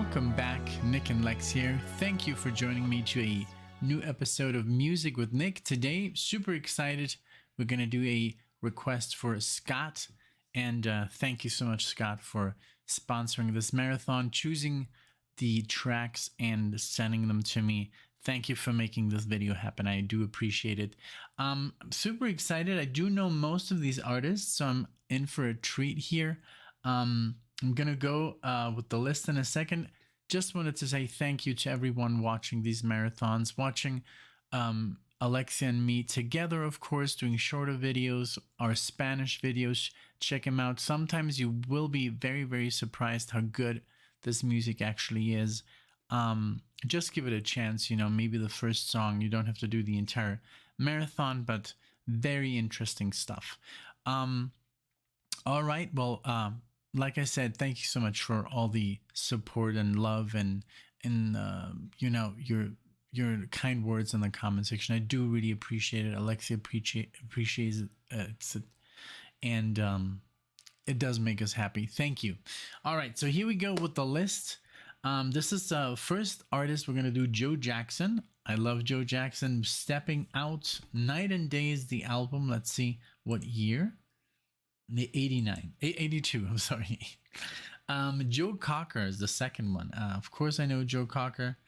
Welcome back, Nick and Lex here. Thank you for joining me to a new episode of Music with Nick. Today, super excited. We're going to do a request for Scott. And thank you so much, Scott, for sponsoring this marathon, choosing the tracks and sending them to me. Thank you for making this video happen. I do appreciate it. I'm super excited. I do know most of these artists, so I'm in for a treat here. I'm going to go with the list in a second. Just wanted to say thank you to everyone watching these marathons, watching Alexia and me together, of course, doing shorter videos, our Spanish videos. Check them out. Sometimes you will be very, very surprised how good this music actually is. Just give it a chance, you know, maybe the first song. You don't have to do the entire marathon, but very interesting stuff. All right, well, like I said, thank you so much for all the support and love and you know, your kind words in the comment section. I do really appreciate it. Alexia appreciates it, and it does make us happy. Thank you. All right, so here we go with the list. This is the first artist. We're gonna do Joe Jackson. I love Joe Jackson. Stepping Out, Night and Days, the album. Let's see what year. 82. I'm sorry. Joe Cocker is the second one. Of course, I know Joe Cocker.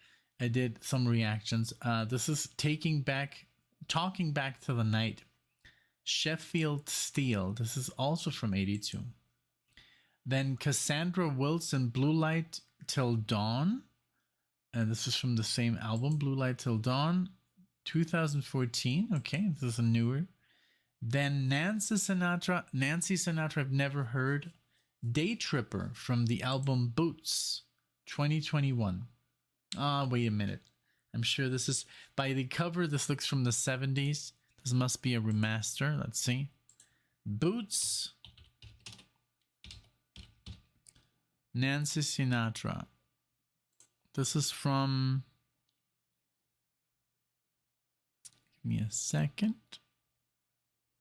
I did some reactions. This is Talking Back to the Night. Sheffield Steel. This is also from 82. Then Cassandra Wilson, Blue Light Till Dawn. And this is from the same album, Blue Light Till Dawn, 2014. Okay, this is a newer. Then Nancy Sinatra, I've never heard. Day Tripper from the album Boots, 2021. Wait a minute. I'm sure this is, by the cover, this looks from the 70s. This must be a remaster. Let's see. Boots. Nancy Sinatra. This is from... Give me a second.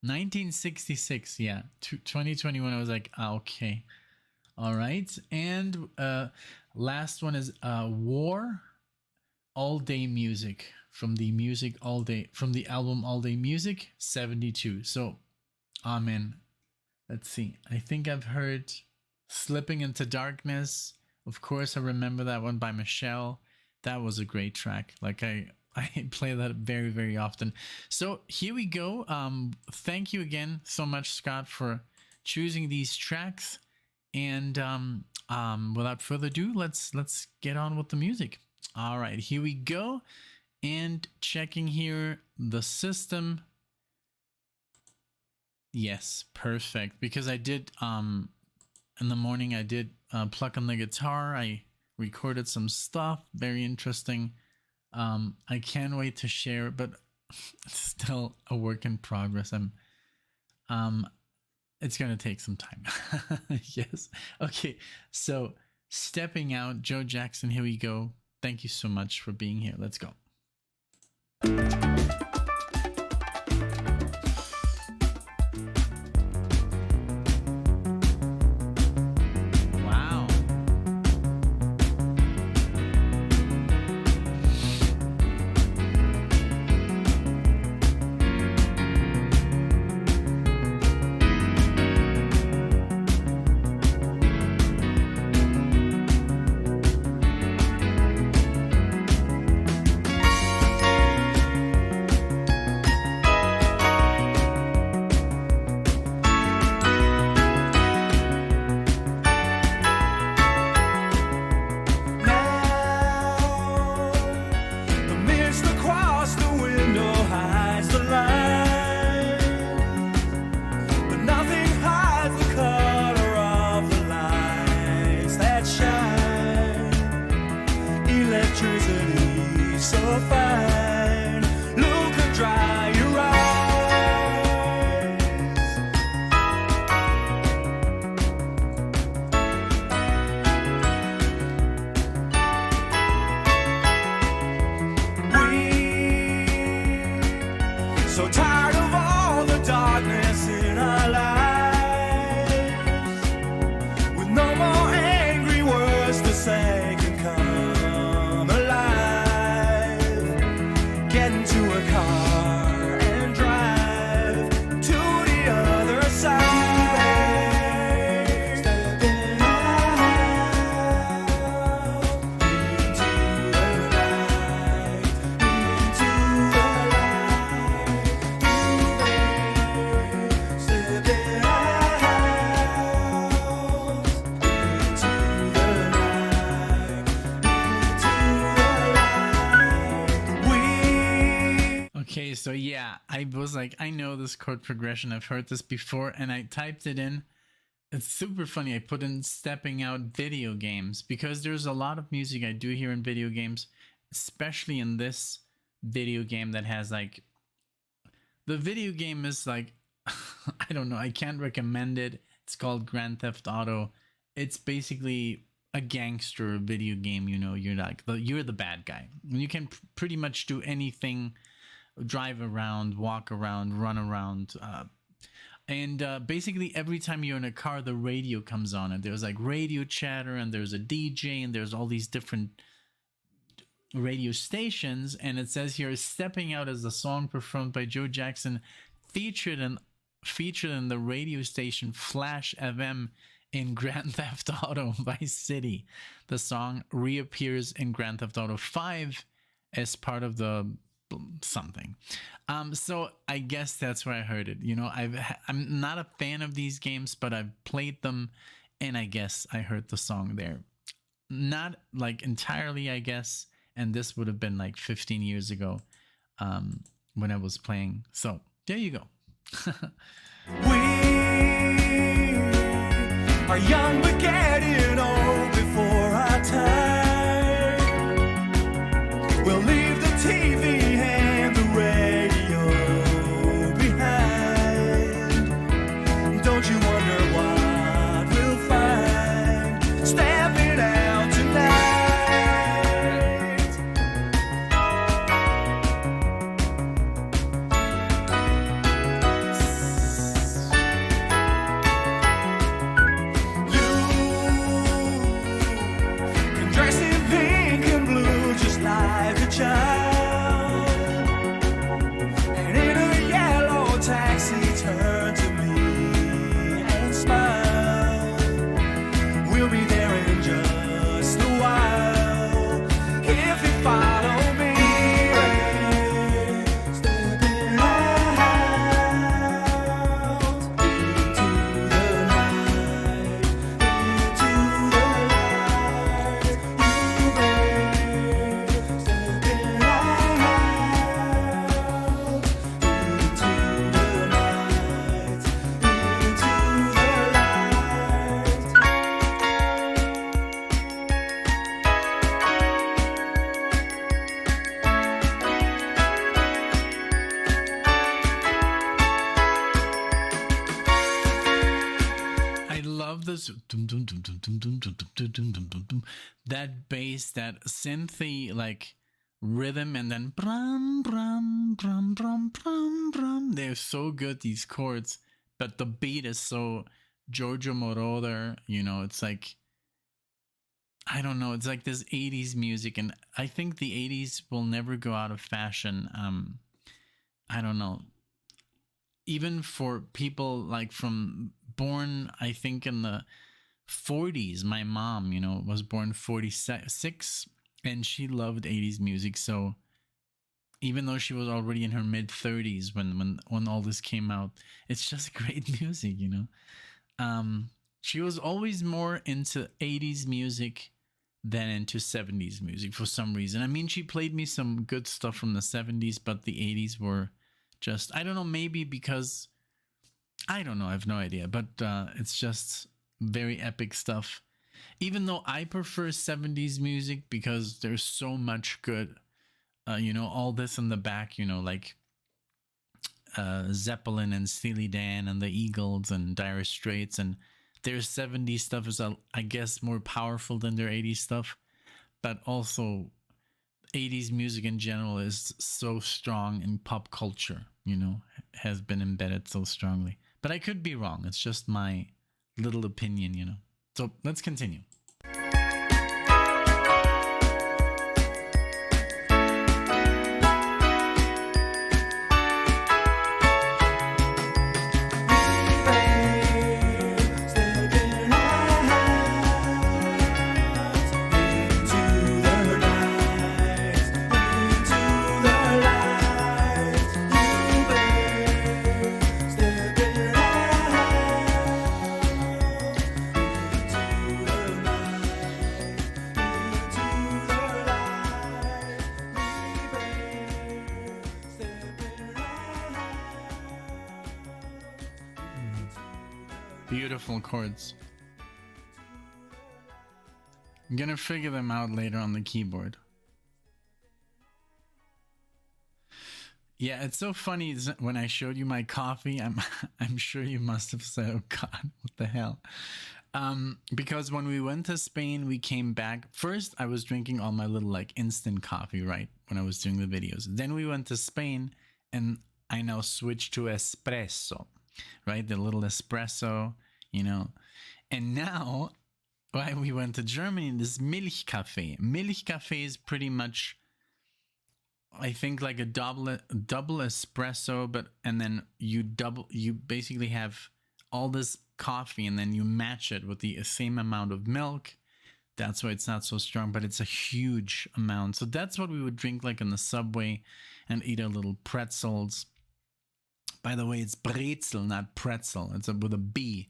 1966, yeah. 2021, I was like, okay. All right. And last one is War, All Day Music, from the album All Day Music, 72. So, man, let's see. I think I've heard Slipping Into Darkness. Of course, I remember that one by Michelle. That was a great track. Like I play that very, very often. So here we go. Thank you again so much, Scott, for choosing these tracks. And without further ado, let's get on with the music. All right, here we go. And checking here the system. Yes, perfect. Because I did in the morning I did pluck on the guitar. I recorded some stuff. Very interesting. I can't wait to share it, but it's still a work in progress. It's gonna take some time. Yes. Okay. So Stepping Out, Joe Jackson. Here we go. Thank you so much for being here. Let's go. I was like, I know this chord progression. I've heard this before, and I typed it in. It's super funny. I put in Stepping Out video games because there's a lot of music I do hear in video games, especially in this video game that has like, the video game is like, I don't know, I can't recommend it. It's called Grand Theft Auto. It's basically a gangster video game. You know, you're the bad guy. You can pretty much do anything, drive around, walk around, run around, and basically every time you're in a car, the radio comes on, and there's like radio chatter, and there's a DJ, and there's all these different radio stations, and it says here, Stepping Out is a song performed by Joe Jackson, featured in the radio station Flash FM in Grand Theft Auto Vice City. The song reappears in Grand Theft Auto 5 as part of the something. So I guess that's where I heard it. You know, I'm not a fan of these games, but I've played them, and I guess I heard the song there. Not like entirely, I guess, and this would have been like 15 years ago when I was playing. So there you go. We are young but getting old before our time. We'll leave the TV and the radio behind. Don't you wonder what we'll find stepping out tonight? And in a yellow taxi, turn to me and smile. We'll be there in just a while if you follow me. Stepping out into the night, into the light. I love this that bass, that synthy like rhythm, and then brum brum brum brum brum brum. They're so good, these chords, but the beat is so Giorgio Moroder. You know, it's like, I don't know, it's like this 80s music, and I think the 80s will never go out of fashion. I don't know, even for people like from born, I think in the 40s. My mom, you know, was born 46, and she loved 80s music. So even though she was already in her mid 30s when all this came out, it's just great music, you know. She was always more into 80s music than into 70s music for some reason. I mean, she played me some good stuff from the 70s, but the 80s were just, I don't know, maybe because, I don't know, I have no idea, but it's just very epic stuff. Even though I prefer 70s music because there's so much good, you know, all this in the back, you know, like Zeppelin and Steely Dan and the Eagles and Dire Straits, and their 70s stuff is, I guess, more powerful than their 80s stuff, but also 80s music in general is so strong in pop culture, you know, has been embedded so strongly. But I could be wrong. It's just my little opinion, you know. So let's continue. Beautiful chords. I'm gonna figure them out later on the keyboard. Yeah, it's so funny when I showed you my coffee. I'm sure you must have said, "Oh God, what the hell?" Because when we went to Spain, we came back. First, I was drinking all my little like instant coffee, right, when I was doing the videos. Then we went to Spain, and I now switched to espresso, right, the little espresso, you know. And now, why we went to Germany, this Milchkaffee. Milchkaffee is pretty much, I think, like a double espresso, but and then you basically have all this coffee and then you match it with the same amount of milk. That's why it's not so strong, but it's a huge amount. So that's what we would drink like in the subway and eat our little pretzels. By the way, it's brezel, not pretzel. It's with a B,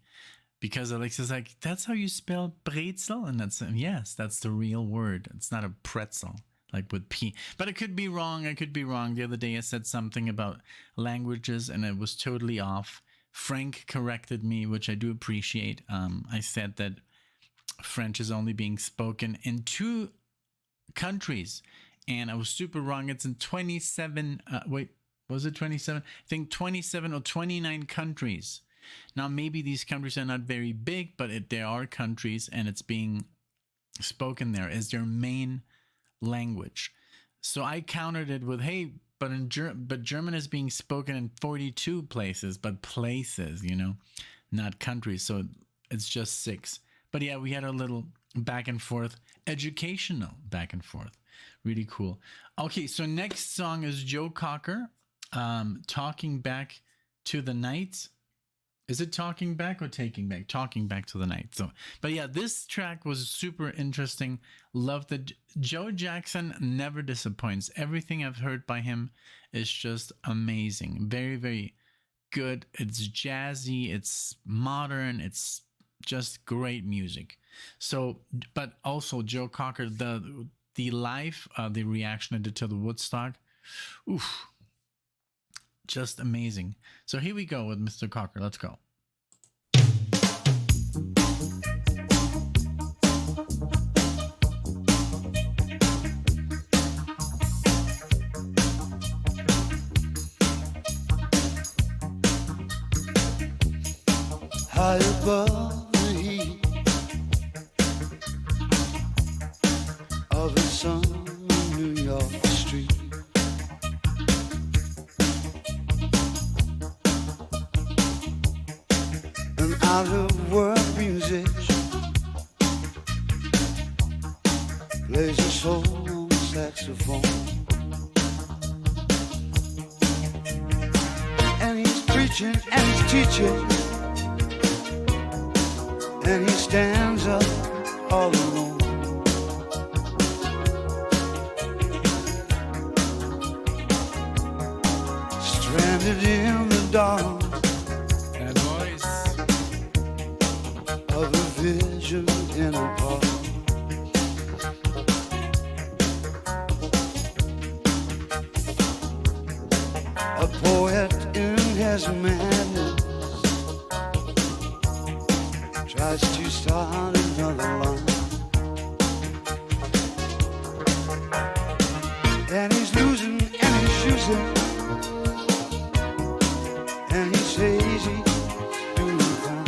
because Alexa's like, "That's how you spell brezel?" And that's, yes, that's the real word. It's not a pretzel, like with P. But I could be wrong. The other day I said something about languages and it was totally off. Frank corrected me, which I do appreciate. I said that French is only being spoken in 2 countries, and I was super wrong. It's in 27. Wait, was it 27? I think 27 or 29 countries. Now, maybe these countries are not very big, but there are countries, and it's being spoken there as their main language. So I countered it with, hey, but German is being spoken in 42 places, but places, you know, not countries. So it's just 6. But yeah, we had a little back and forth, educational back and forth. Really cool. Okay, so next song is Joe Cocker, Talking Back to the Night. Is it Talking Back or Taking Back? Talking Back to the Night. So, but yeah, this track was super interesting. Loved it. Joe Jackson never disappoints. Everything I've heard by him is just amazing. Very, very good. It's jazzy. It's modern. It's just great music. So, but also Joe Cocker, the live, the reaction I did to the Woodstock. Oof. Just amazing. So here we go with Mr. Cocker. Let's go. High above the heat of a summer New York street, an out-of-work musician plays a solo saxophone, and he's preaching and he's teaching, and he stands up all alone. Stranded in the dark That voice. of a vision in a park. A poet in his madness tries to start another line, and he's losing and he's using, and he says he's doing fine.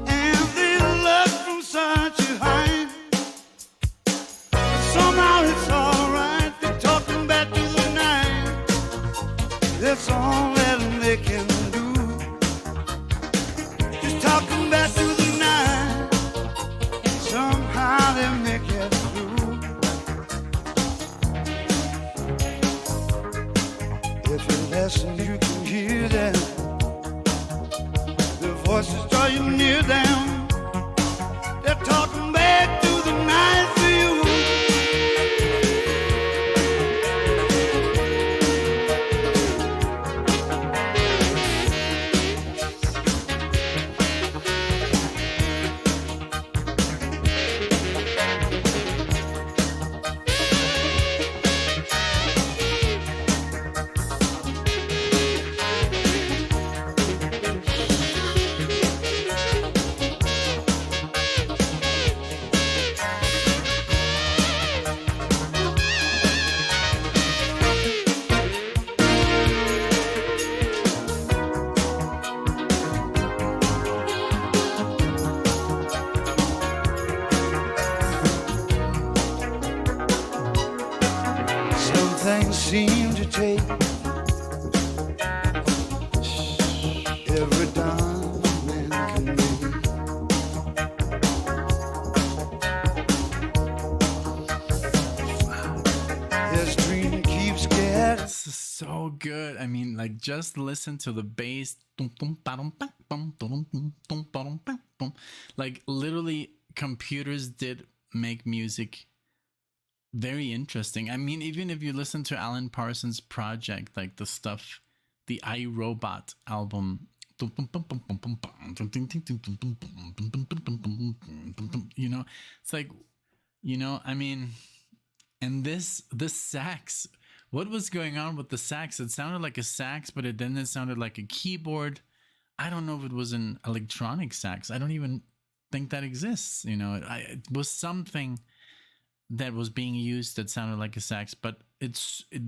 And they look from side to side, but somehow it's alright. They're talking back to the night. That's all that they can do. Just talking back to the night. Somehow they make it through. If you listen, you can hear them. The voices draw you near them. They're talking back to the night for you. things seem to take every dime man can make. His dream keeps getting. This is so good. I mean, like, just listen to the bass. Like, literally, computers did make music very interesting. I mean, even if you listen to Alan Parsons' project, like the stuff, the iRobot album, you know, it's like, you know, I mean, and this sax, what was going on with the sax? It sounded like a sax, but then it sounded like a keyboard. I don't know if it was an electronic sax. I don't even think that exists. You know, it was something that was being used that sounded like a sax, but it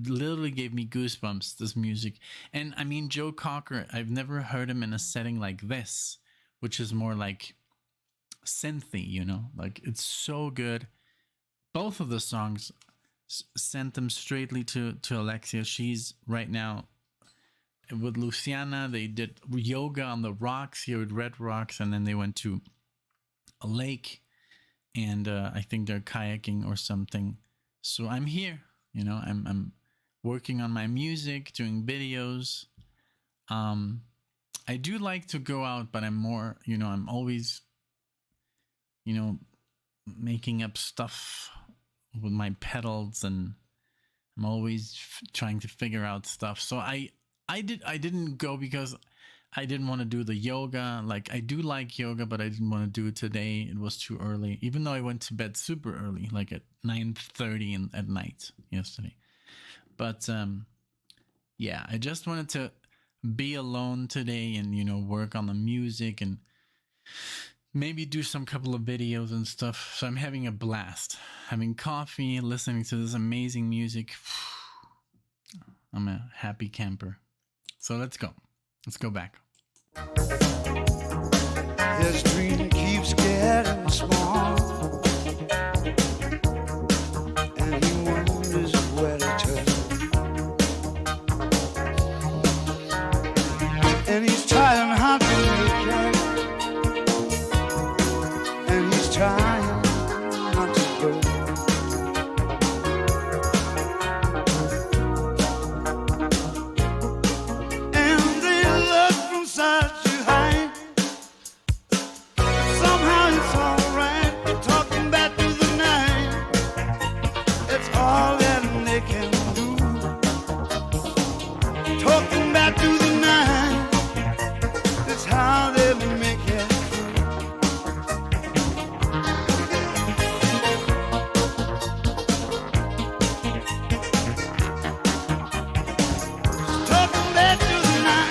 literally gave me goosebumps, this music. And I mean, Joe Cocker, I've never heard him in a setting like this, which is more like synthy, you know, like it's so good. Both of the songs sent them straightly to Alexia. She's right now with Luciana. They did yoga on the rocks here at Red Rocks, and then they went to a lake, and I think they're kayaking or something. So I'm here, you know, I'm working on my music, doing videos. I do like to go out, but I'm more, you know, I'm always, you know, making up stuff with my pedals, and I'm always trying to figure out stuff. So I didn't go because I didn't want to do the yoga. Like, I do like yoga, but I didn't want to do it today. It was too early, even though I went to bed super early, like at 9:30 at night yesterday. But yeah, I just wanted to be alone today and, you know, work on the music and maybe do some couple of videos and stuff. So I'm having a blast, having coffee, listening to this amazing music. I'm a happy camper. So let's go back. His dream keeps getting small, and he wonders where to turn. And he's trying hard to make it, and he's trying not to go. And they look from side to high. Somehow it's alright, talking back to the night. It's all that they can do. Talking back to the night. That's how they make it through. Talking back to the night.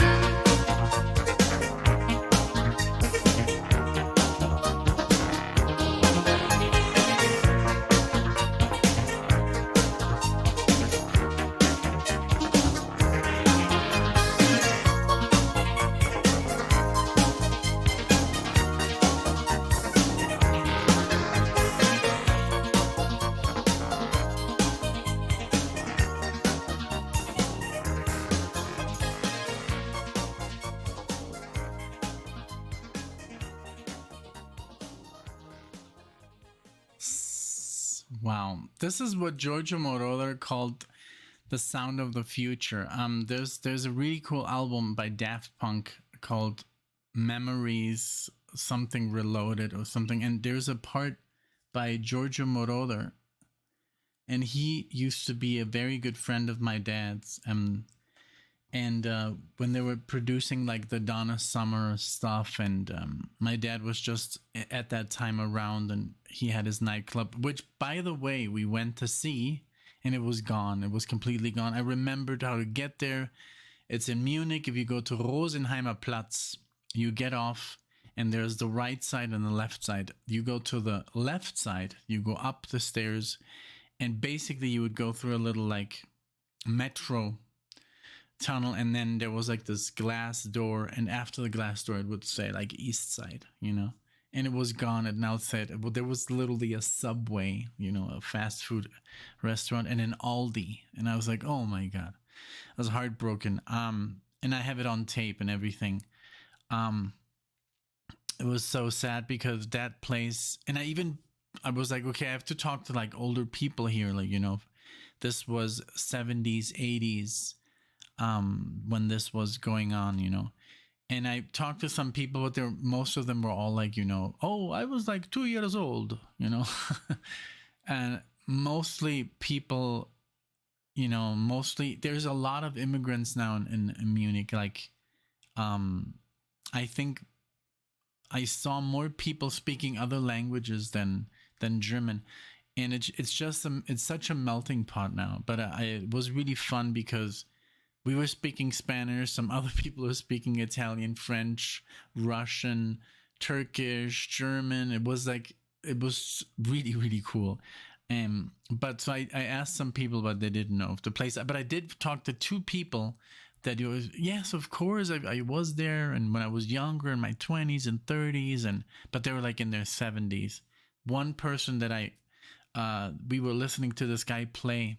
Wow, this is what Giorgio Moroder called the sound of the future. There's a really cool album by Daft Punk called Memories something Reloaded or something, and there's a part by Giorgio Moroder, and he used to be a very good friend of my dad's. And when they were producing like the Donna Summer stuff, and my dad was just at that time around, and he had his nightclub, which, by the way, we went to see, and it was gone. It was completely gone. I remembered how to get there. It's in Munich. If you go to Rosenheimer Platz, you get off, and there's the right side and the left side. You go to the left side, you go up the stairs, and basically you would go through a little like metro tunnel, and then there was like this glass door, and after the glass door it would say like east side, you know, and it was gone. And outside, well, there was literally a Subway, a fast food restaurant, and an Aldi, and I was like, oh my god, I was heartbroken. And I have it on tape and everything. It was so sad because that place, and I was like, okay, I have to talk to like older people here, like this was 70s, 80s, when this was going on. And I talked to some people, but most of them were all like, oh, I was like 2 years old, and mostly people, mostly there's a lot of immigrants now in Munich. Like, I think I saw more people speaking other languages than German, and it's just it's such a melting pot now. But it was really fun because we were speaking Spanish, some other people were speaking Italian, French, Russian, Turkish, German. It was really, really cool. But so I asked some people, but they didn't know of the place. But I did talk to two people that yes, of course, I was there, and when I was younger, in my 20s and 30s, but they were like in their 70s. One person that we were listening to this guy play.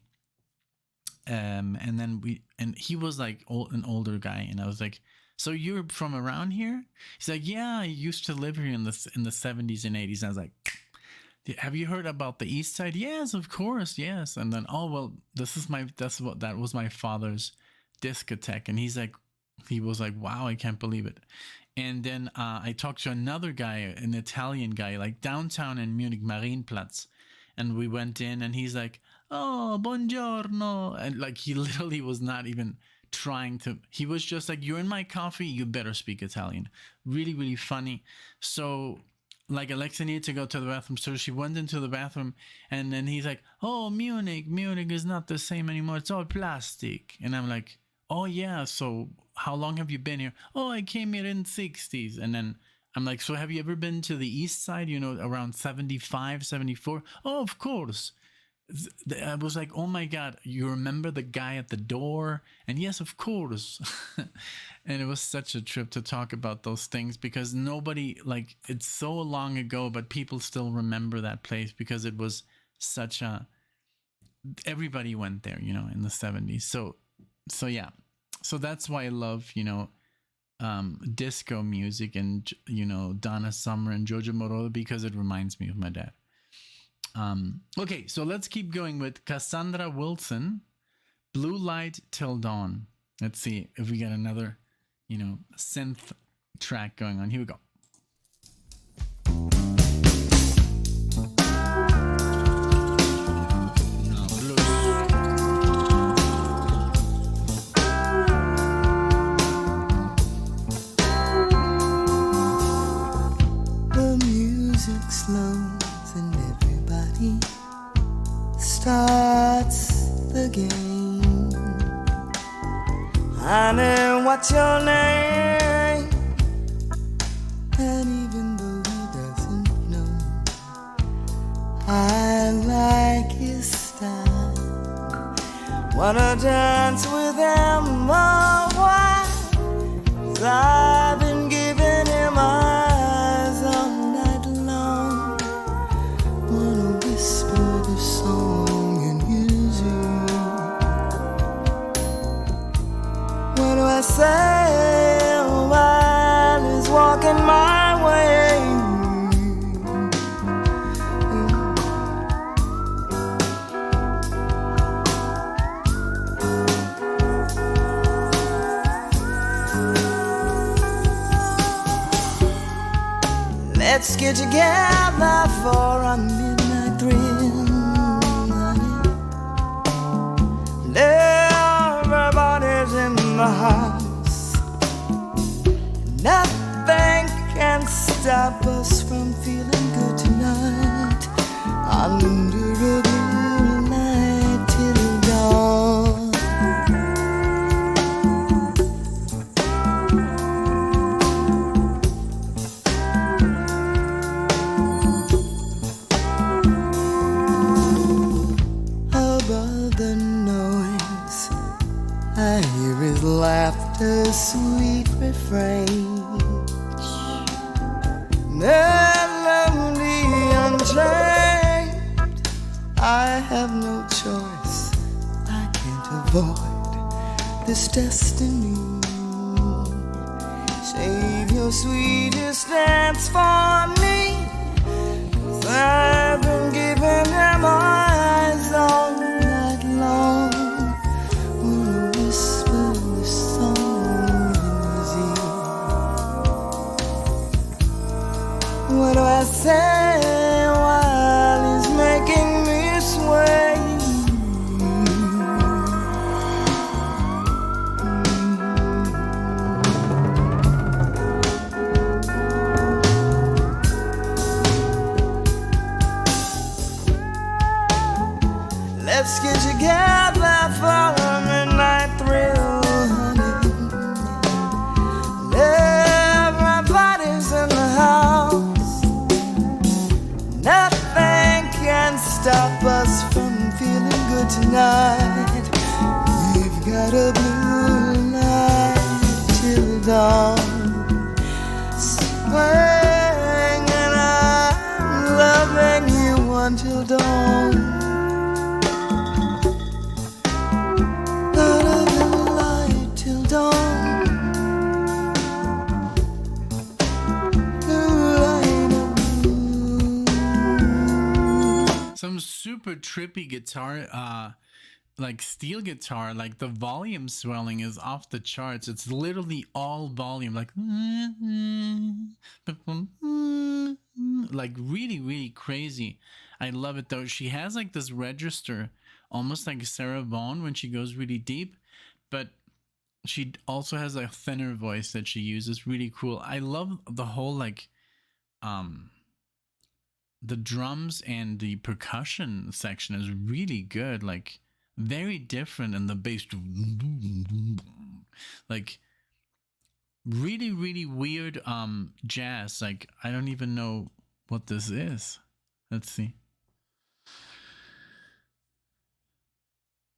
And then he was like an older guy, and I was like, so you're from around here? He's like, yeah, I used to live here in the 70s and 80s. And I was like, have you heard about the East Side? Yes, of course, yes. And then, oh well, that was my father's discotheque. And he was like, wow, I can't believe it. And then I talked to another guy, an Italian guy, like downtown in Munich, Marienplatz, and we went in, and he's like, oh, buongiorno. And like, he literally was not even trying to, he was just like, you're in my coffee, you better speak Italian. Really, really funny. So like, Alexa needed to go to the bathroom, so she went into the bathroom, and then he's like, oh, Munich is not the same anymore, it's all plastic. And I'm like, oh yeah, so how long have you been here? Oh, I came here in 60s. And then I'm like, so have you ever been to the East Side, around 75, 74? Oh, of course. I was like, oh my god, you remember the guy at the door? And yes, of course. And it was such a trip to talk about those things, because nobody, like, it's so long ago, but people still remember that place because it was such everybody went there, in the 70s. So yeah, so that's why I love, disco music and, Donna Summer and Giorgio Moroder, because it reminds me of my dad. Okay, so let's keep going with Cassandra Wilson, Blue Light Till Dawn. Let's see if we get another, synth track going on. Here we go. The music slows and everybody starts the game. Honey, what's your name? And even though he doesn't know, I like his style. Wanna dance with him a while. I've been giving him eyes all night long. Wanna whisper the song in his ear. What do I say while he's walking my way? Let's get together for a midnight thrill, honey. Everybody's in the house. Nothing can stop us from feeling good tonight. Under a blue light till dawn. Above the noise, I hear his laughter, sweet refrain. melody unchained. I have no choice, I can't avoid this destiny. Save your sweetest dance for me, 'cause I've been giving them eyes all night long. Wanna whisper the song in his ear. What do I say while he's making me sway? Let's get together for a midnight thrill, honey. Everybody's in the house. Nothing can stop us from feeling good tonight. We've got a blue light till dawn. Swing and I'm loving you until dawn. Some super trippy guitar, like steel guitar, like the volume swelling is off the charts. It's literally all volume, like really, really crazy. I love it though. She has like this register, almost like Sarah Vaughan when she goes really deep, but she also has a thinner voice that she uses. Really cool. I love the whole like the drums and the percussion section is really good, like very different, and the bass like really, really weird jazz. Like I don't even know what this is. Let's see.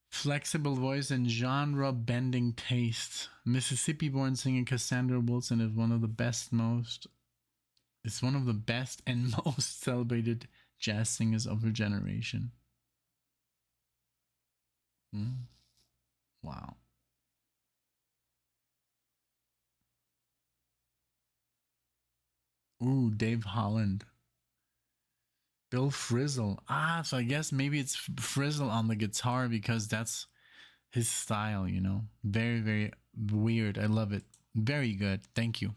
Flexible voice and genre-bending taste. Mississippi-born singer Cassandra Wilson is one of the best and most celebrated jazz singers of her generation. Wow. Ooh, Dave Holland. Bill Frisell. So I guess maybe it's Frisell on the guitar because that's his style, you know. Very, very weird. I love it. Very good. Thank you.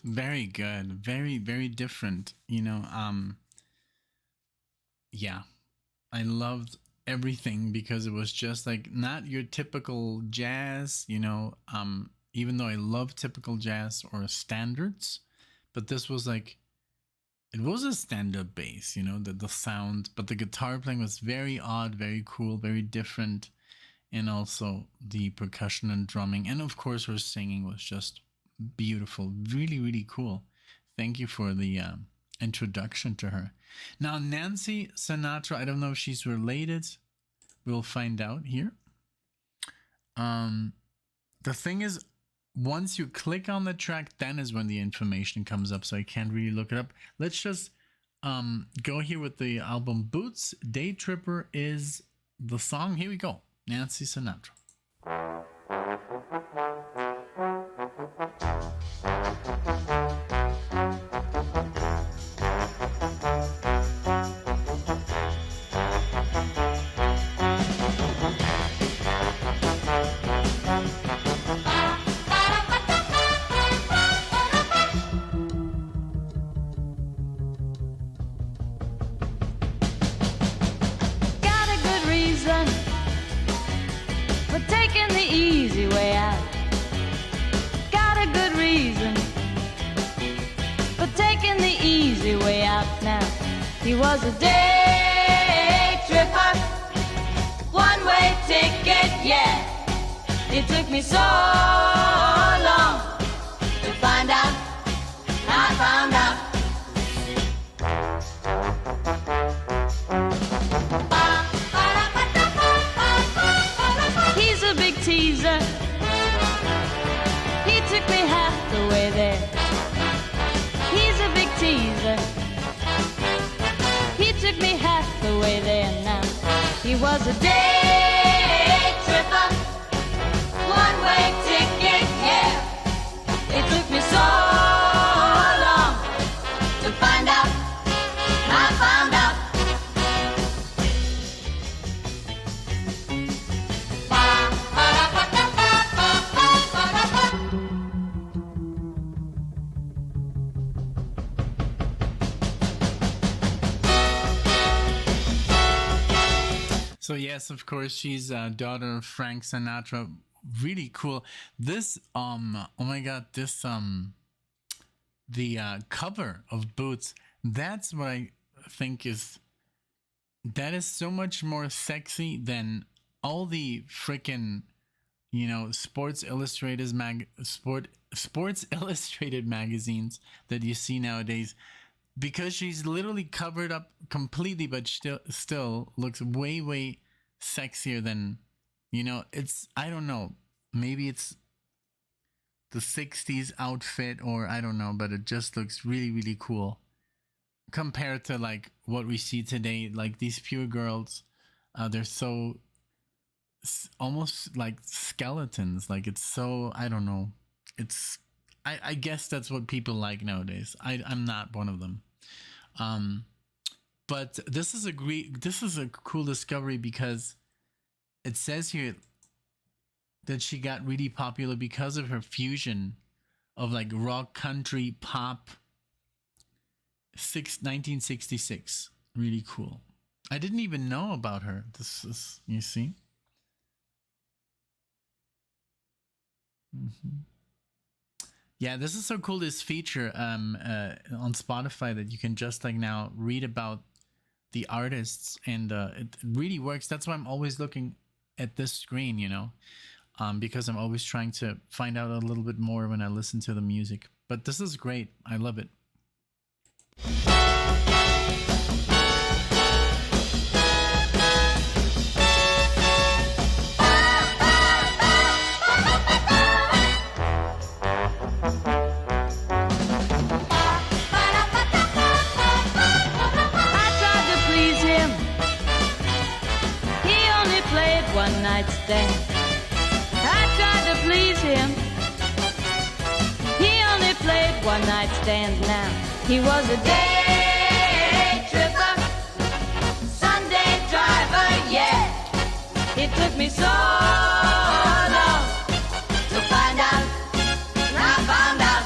Very good. Very, very different, you know. Yeah. I loved everything because it was just like not your typical jazz, you know, even though I love typical jazz or standards, but this was like it was a stand-up bass, you know, the sound, but the guitar playing was very odd, very cool, very different. and also the percussion and drumming, and of course her singing was just beautiful. Really, really cool. Thank you for the introduction to her. Now, Nancy Sinatra, I don't know if she's related. We'll find out here. The thing is, once you click on the track, then is when the information comes up, so I can't really look it up. Let's just go here with the album Boots. Day Tripper is the song. Here we go. Nancy Sinatra. He was a day tripper, one-way ticket, yeah. It took me so long to find out, I found out. He's a big teaser, he took me half the way there. He's a big teaser, took me half the way there now. He was a day tripper, one-way ticket, yeah. It took me so long to find out, I found out. So yes, of course, she's a daughter of Frank Sinatra. Really cool. This oh my god, this the cover of Boots, that's what I think that is so much more sexy than all the freaking, you know, Sports Illustrated magazines that you see nowadays. Because she's literally covered up completely, but still looks way sexier than, you know, it's, I don't know, maybe it's the 60s outfit, or I don't know, but it just looks really cool compared to like what we see today. Like these pure girls, they're so almost like skeletons. Like it's so, I don't know, it's, I guess that's what people like nowadays. I'm not one of them. But this is a cool discovery, because it says here that she got really popular because of her fusion of like rock, country, pop. 1966. Really cool. I didn't even know about her. This is, you see? Yeah, this is so cool, this feature on Spotify that you can just like now read about the artists, and it really works. That's why I'm always looking at this screen, you know, because I'm always trying to find out a little bit more when I listen to the music. But this is great. I love it. Stand. I tried to please him. He only played one night stand now. He was a day tripper, Sunday driver, yeah. It took me so long to find out, I found out.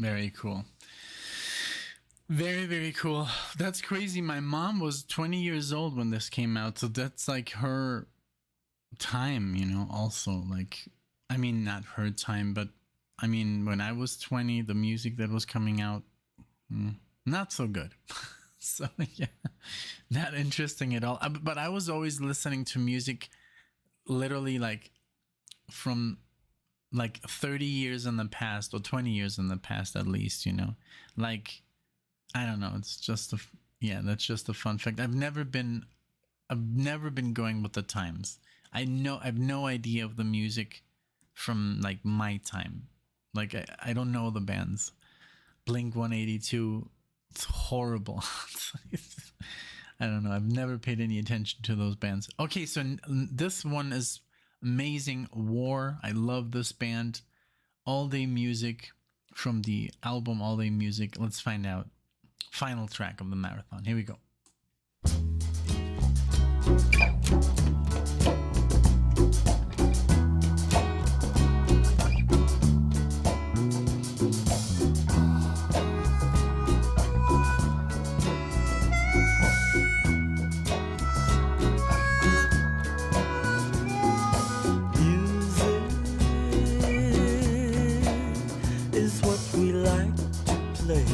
Very cool. Very, very cool. That's crazy. My mom was 20 years old when this came out. So that's like her time, you know, also. Like, I mean, not her time, but I mean, when I was 20, the music that was coming out, not so good. So, yeah, not interesting at all. But I was always listening to music literally like from like 30 years in the past or 20 years in the past at least, you know, like, I don't know, it's just that's just a fun fact. I've never been going with the times. I have no idea of the music from like my time. Like I don't know the bands. Blink 182, it's horrible. I don't know, I've never paid any attention to those bands. Okay, so this one is amazing. War, I love this band. All Day Music, from the album All Day Music. Let's find out. Final track of the marathon. Here we go. Is what we like to play.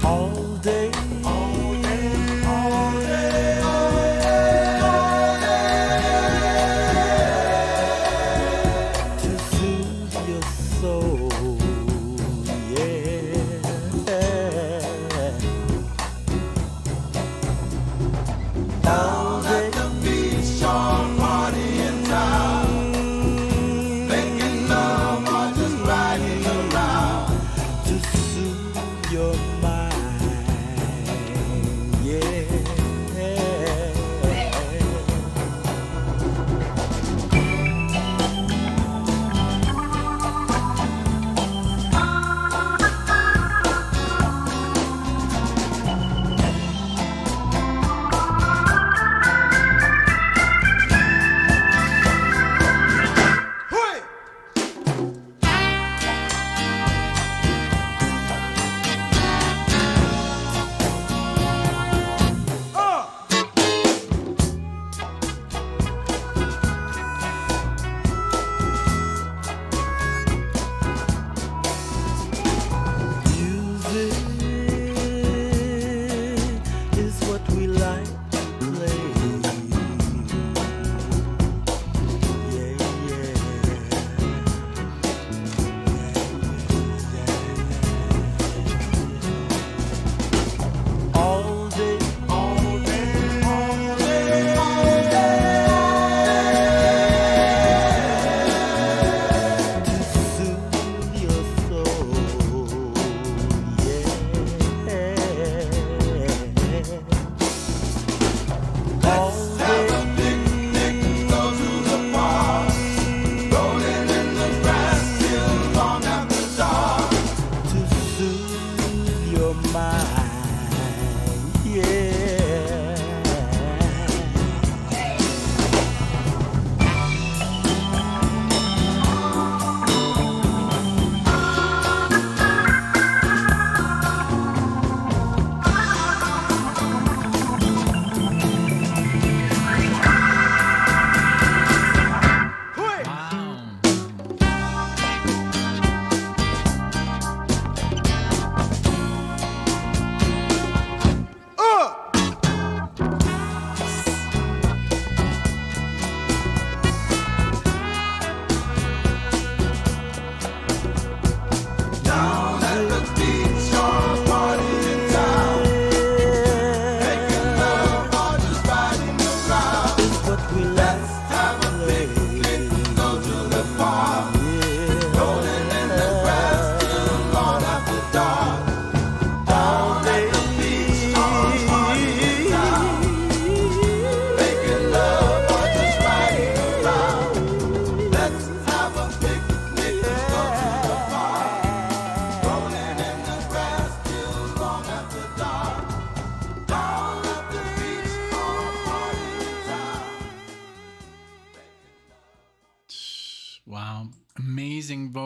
All day, all day, all day, all day, to soothe your soul, yeah. All day, the beach, all party in town, making love or just riding around to soothe your mind.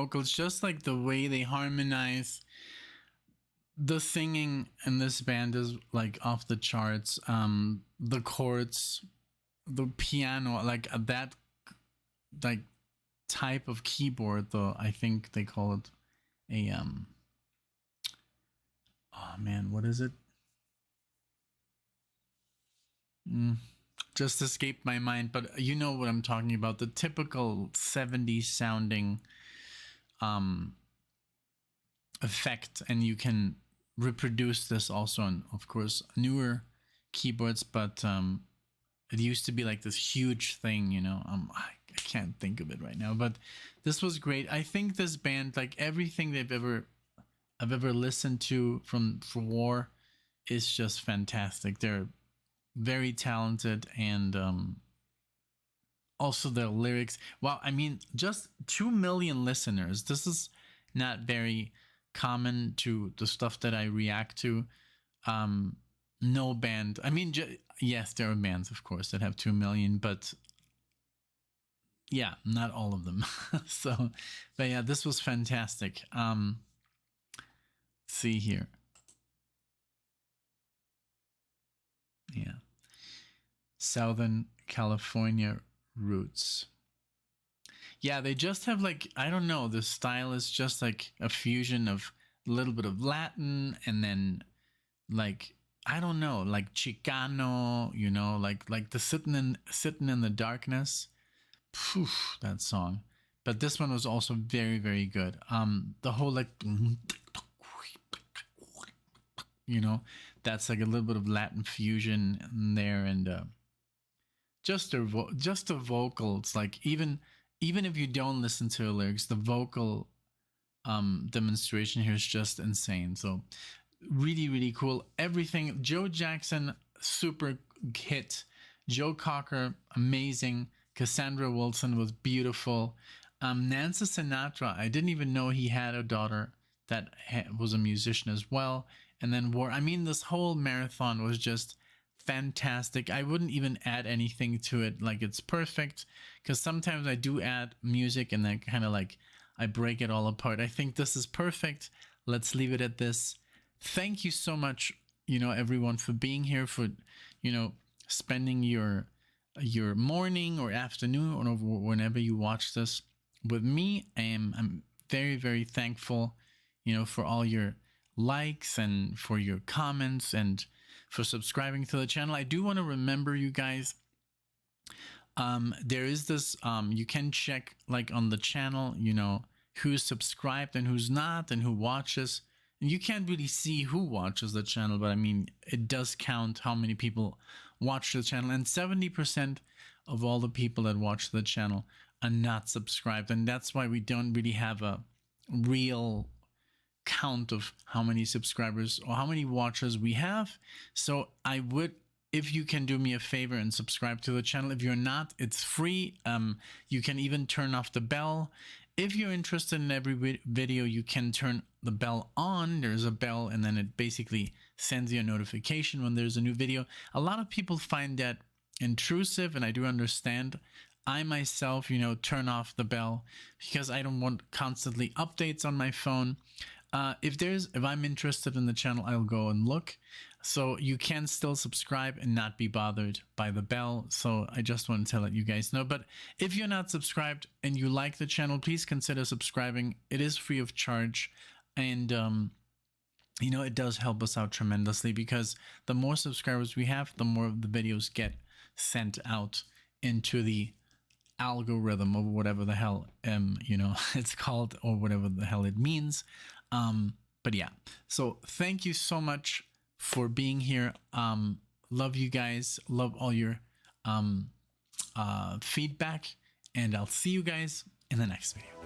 vocals, just like the way they harmonize. The singing in this band is like off the charts. The chords, the piano, like that, like type of keyboard, though. I think they call it a oh man, what is it? Just escaped my mind, but you know what I'm talking about. The typical 70s sounding effect, and you can reproduce this also on, of course, newer keyboards, but it used to be like this huge thing, you know. I can't think of it right now, but this was great. I think this band, like everything I've ever listened to from For War, is just fantastic. They're very talented, and also their lyrics. Wow, I mean, just 2 million listeners. This is not very common to the stuff that I react to. No band. I mean, yes, there are bands, of course, that have 2 million, but yeah, not all of them. So, but yeah, this was fantastic. See here. Yeah. Southern California roots. Yeah, they just have like, I don't know, the style is just like a fusion of a little bit of Latin, and then like, I don't know, like Chicano, you know, like the sitting in the darkness. Phew, that song. But this one was also very, very good. The whole like, you know, that's like a little bit of Latin fusion in there, and just the vocals, like even if you don't listen to the lyrics, the vocal demonstration here is just insane. So really, really cool. Everything. Joe Jackson, super hit. Joe Cocker, amazing. Cassandra Wilson was beautiful. Nancy Sinatra, I didn't even know he had a daughter that was a musician as well. And then War. I mean, this whole marathon was just fantastic. I wouldn't even add anything to it. Like, it's perfect, because sometimes I do add music and then kind of like I break it all apart. I think this is perfect. Let's leave it at this. Thank you so much, you know, everyone, for being here, for, you know, spending your morning or afternoon or whenever you watch this with me. I'm very, very thankful, you know, for all your likes and for your comments and for subscribing to the channel. I do want to remember you guys, there is this, you can check like on the channel, you know, who's subscribed and who's not, and who watches. And you can't really see who watches the channel, but I mean, it does count how many people watch the channel, and 70% of all the people that watch the channel are not subscribed, and that's why we don't really have a real count of how many subscribers or how many watchers we have. So I would, if you can do me a favor and subscribe to the channel. If you're not, it's free. You can even turn off the bell. If you're interested in every video, you can turn the bell on. There's a bell, and then it basically sends you a notification when there's a new video. A lot of people find that intrusive, and I do understand. I myself, you know, turn off the bell because I don't want constantly updates on my phone. If I'm interested in the channel, I'll go and look. So you can still subscribe and not be bothered by the bell. So I just wanted to let you guys know. But if you're not subscribed and you like the channel, please consider subscribing. It is free of charge. And, you know, it does help us out tremendously, because the more subscribers we have, the more of the videos get sent out into the algorithm, or whatever the hell, you know, it's called, or whatever the hell it means. But yeah, so thank you so much for being here. Love you guys. Love all your feedback, and I'll see you guys in the next video.